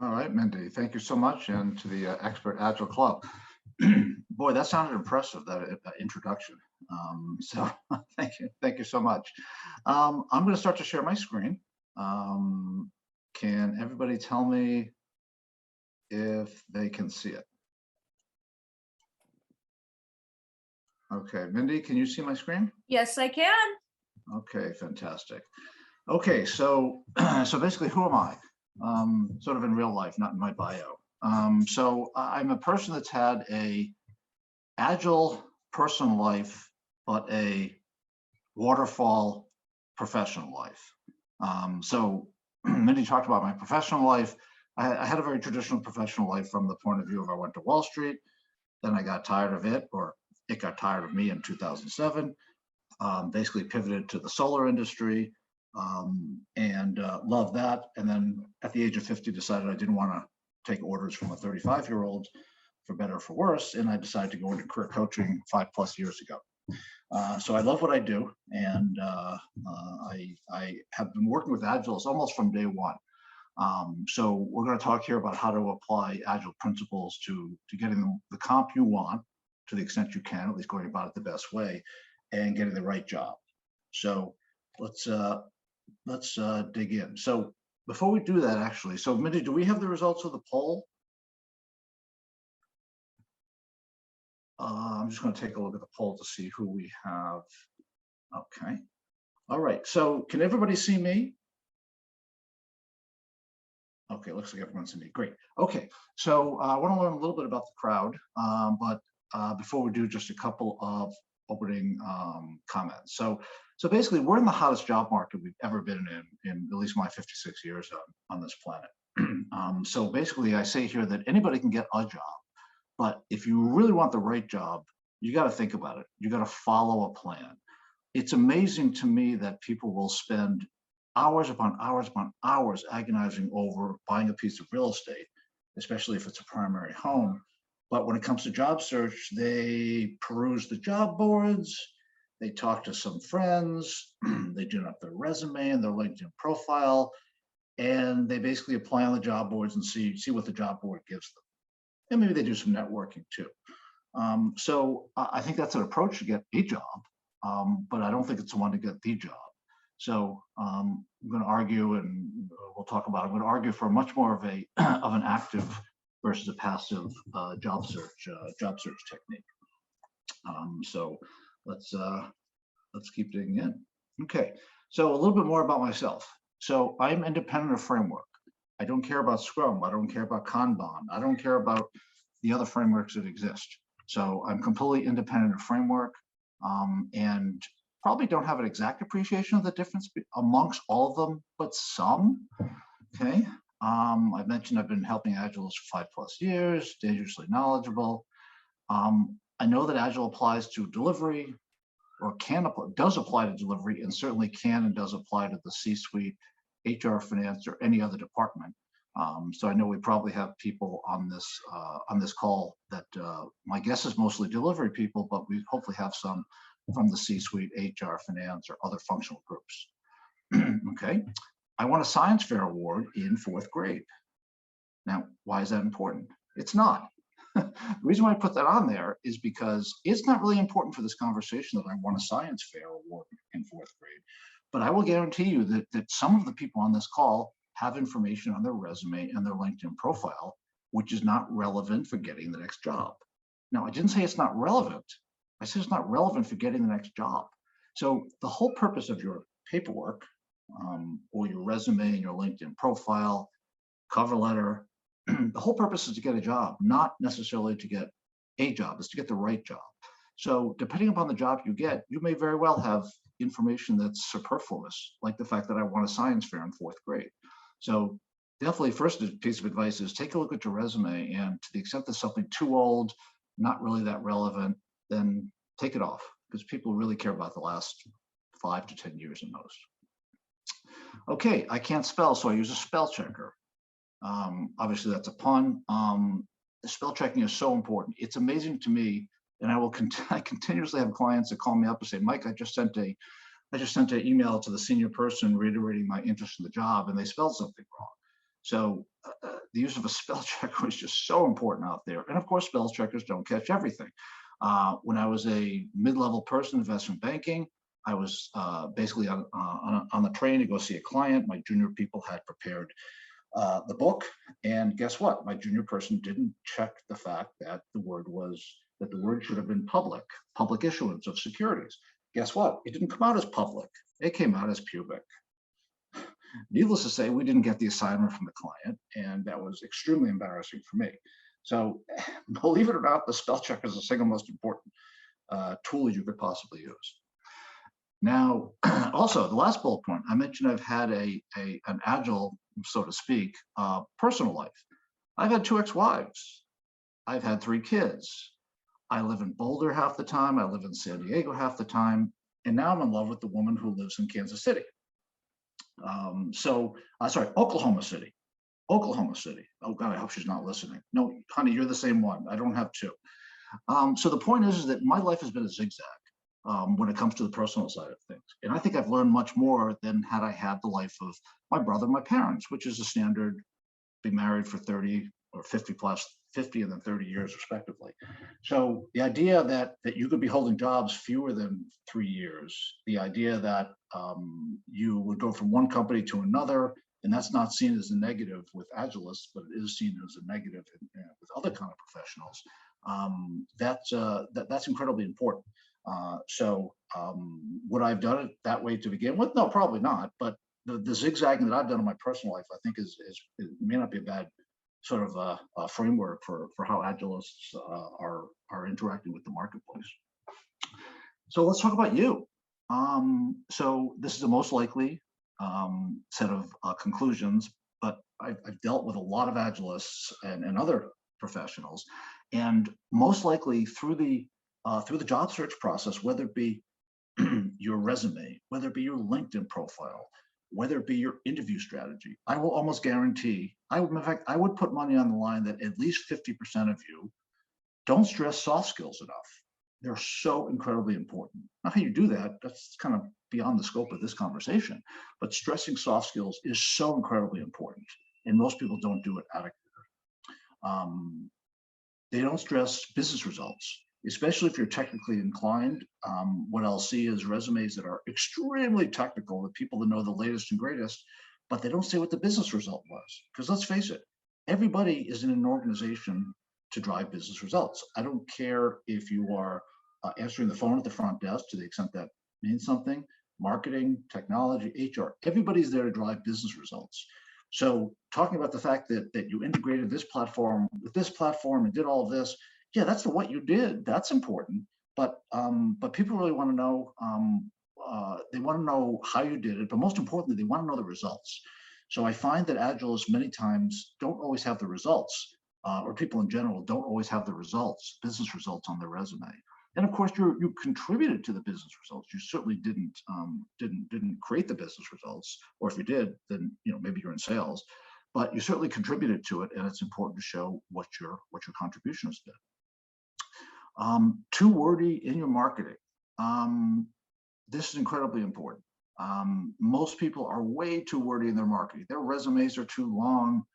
All right, Mindy, thank you so much, and to the Expert Agile Club. Boy, that sounded impressive, that introduction. So thank you so much. I'm going to start to share my screen. Can everybody tell me if they can see it? Okay, Mindy, can you see my screen? Yes, I can. Okay, fantastic. Okay, so so basically, who am I? Sort of in real life, not in my bio. So I'm a person that's had a agile personal life, but a waterfall professional life. So Mindy talked about my professional life. I had a very traditional professional life from the point of view of I went to Wall Street, then I got tired of it, or it got tired of me in 2007. Basically pivoted to the solar industry and loved that. And then at the age of 50, decided I didn't want to take orders from a 35-year-old, for better or for worse. And I decided to go into career coaching 5+ years ago. So I love what I do, and I have been working with Agiles almost from day one. So we're going to talk here about how to apply Agile principles to getting the comp you want, to the extent you can, at least going about it the best way, and getting the right job. So let's dig in. So before we do that, actually, so Mindy, do we have the results of the poll? I'm just going to take a look at the poll to see who we have. Okay. All right. So can everybody see me? Okay, looks like everyone's in me. Great. Okay, so I want to learn a little bit about the crowd, but before we do, just a couple of opening comments. So basically, we're in the hottest job market we've ever been in at least my 56 years on this planet. So basically, I say here that anybody can get a job, but if you really want the right job, you got to think about it. You got to follow a plan. It's amazing to me that people will spend hours upon hours upon hours agonizing over buying a piece of real estate, especially if it's a primary home. But when it comes to job search, they peruse the job boards, they talk to some friends, they do up their resume and their LinkedIn profile, and they basically apply on the job boards and see what the job board gives them. And maybe they do some networking too. So I think that's an approach to get a job, but I don't think it's the one to get the job. So I'm going to argue, and we'll talk about it. I'm going to argue for much more of an active versus a passive job search technique. So let's keep digging in. Okay, so a little bit more about myself. So I'm independent of framework. I don't care about Scrum. I don't care about Kanban. I don't care about the other frameworks that exist. So I'm completely independent of framework, and probably don't have an exact appreciation of the difference amongst all of them, but some. Okay. I've mentioned I've been helping Agiles for 5+ years, dangerously knowledgeable. I know that Agile applies to delivery, or does apply to delivery, and certainly can and does apply to the C-suite, HR, finance, or any other department. So I know we probably have people on this call that my guess is mostly delivery people, but we hopefully have some from the C-suite, HR, finance, or other functional groups. Okay, I won a science fair award in 4th grade. Now, why is that important? It's not. The reason why I put that on there is because it's not really important for this conversation that I won a science fair award in 4th grade, but I will guarantee you that some of the people on this call have information on their resume and their LinkedIn profile, which is not relevant for getting the next job. Now, I didn't say it's not relevant. I said it's not relevant for getting the next job. So the whole purpose of your paperwork, or your resume and your LinkedIn profile, cover letter, the whole purpose is to get a job, not necessarily to get a job, it's to get the right job. So depending upon the job you get, you may very well have information that's superfluous, like the fact that I won a science fair in 4th grade. So definitely, first piece of advice is take a look at your resume, and to the extent there's something too old, not really that relevant, then take it off, because people really care about the last 5 to 10 years at most. Okay, I can't spell, so I use a spell checker. Obviously, that's a pun. Spell checking is so important. It's amazing to me, and I continuously have clients that call me up and say, Mike, I just sent an email to the senior person reiterating my interest in the job, and they spelled something wrong. So the use of a spell checker was just so important out there. And of course, spell checkers don't catch everything. When I was a mid-level person in investment banking, I was basically on the train to go see a client. My junior people had prepared the book, and guess what? My junior person didn't check the fact that the word should have been public issuance of securities. Guess what? It didn't come out as public. It came out as pubic. Needless to say, we didn't get the assignment from the client, and that was extremely embarrassing for me. So, believe it or not, the spell checker is the single most important tool you could possibly use. Now, also, the last bullet point, I mentioned I've had an agile, so to speak, personal life. I've had 2 ex-wives. I've had 3 kids. I live in Boulder half the time. I live in San Diego half the time. And now I'm in love with the woman who lives in Kansas City. Oklahoma City. Oklahoma City. Oh God, I hope she's not listening. No, honey, you're the same one. I don't have 2. So the point is that my life has been a zigzag when it comes to the personal side of things. And I think I've learned much more than had I had the life of my brother and my parents, which is a standard, be married for 30 or 50 plus, 50 and then 30 years respectively. So the idea that you could be holding jobs fewer than 3 years, the idea that you would go from one company to another, and that's not seen as a negative with Agilists, but it is seen as a negative with other kind of professionals. That's incredibly important. Would I have done it that way to begin with? No, probably not. But the zigzagging that I've done in my personal life, I think it may not be a bad sort of a framework for how Agilists are interacting with the marketplace. So let's talk about you. So this is the most likely set of conclusions, but I've dealt with a lot of Agilists and other professionals, and most likely through the job search process, whether it be your resume, whether it be your LinkedIn profile, whether it be your interview strategy, I will almost guarantee, in fact, I would put money on the line that at least 50% of you don't stress soft skills enough. They're so incredibly important. Now, how you do that, that's kind of beyond the scope of this conversation, but stressing soft skills is so incredibly important, and most people don't do it adequately. They don't stress business results, especially if you're technically inclined. What I'll see is resumes that are extremely technical, with people that know the latest and greatest, but they don't say what the business result was. Because let's face it, everybody is in an organization to drive business results. I don't care if you are answering the phone at the front desk, to the extent that means something, marketing, technology, HR, everybody's there to drive business results. So talking about the fact that you integrated this platform with this platform and did all of this, yeah, that's what you did. That's important. But people really want to know, they want to know how you did it, but most importantly, they want to know the results. So I find that Agilists many times don't always have the results, or people in general don't always have the results, business results on their resume. And of course, you contributed to the business results. You certainly didn't create the business results, or if you did, then maybe you're in sales, but you certainly contributed to it, and it's important to show what your contribution has been. Too wordy in your marketing. This is incredibly important. Most people are way too wordy in their marketing. Their resumes are too long.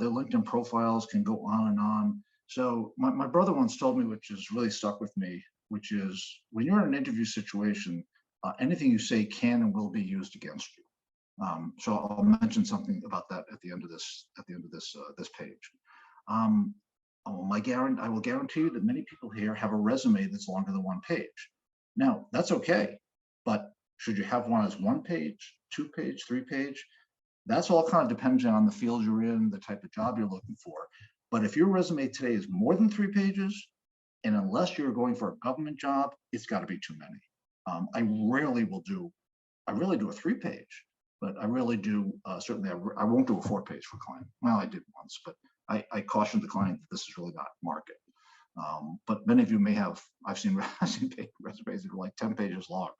Their LinkedIn profiles can go on and on. So my brother once told me, which has really stuck with me, which is when you're in an interview situation, anything you say can and will be used against you. So I'll mention something about that at the end of this page. I will guarantee you that many people here have a resume that's longer than 1 page. Now, that's okay, but should you have one as 1 page, 2 page, 3 page? That's all kind of dependent on the field you're in, the type of job you're looking for. But if your resume today is more than 3 pages, and unless you're going for a government job, it's got to be too many. I rarely do a 3-page, but I really do, certainly I won't do a 4-page for a client. Well, I did once, but I cautioned the client that this is really not market. But many of you may have, I've seen resumes that are like 10 pages long.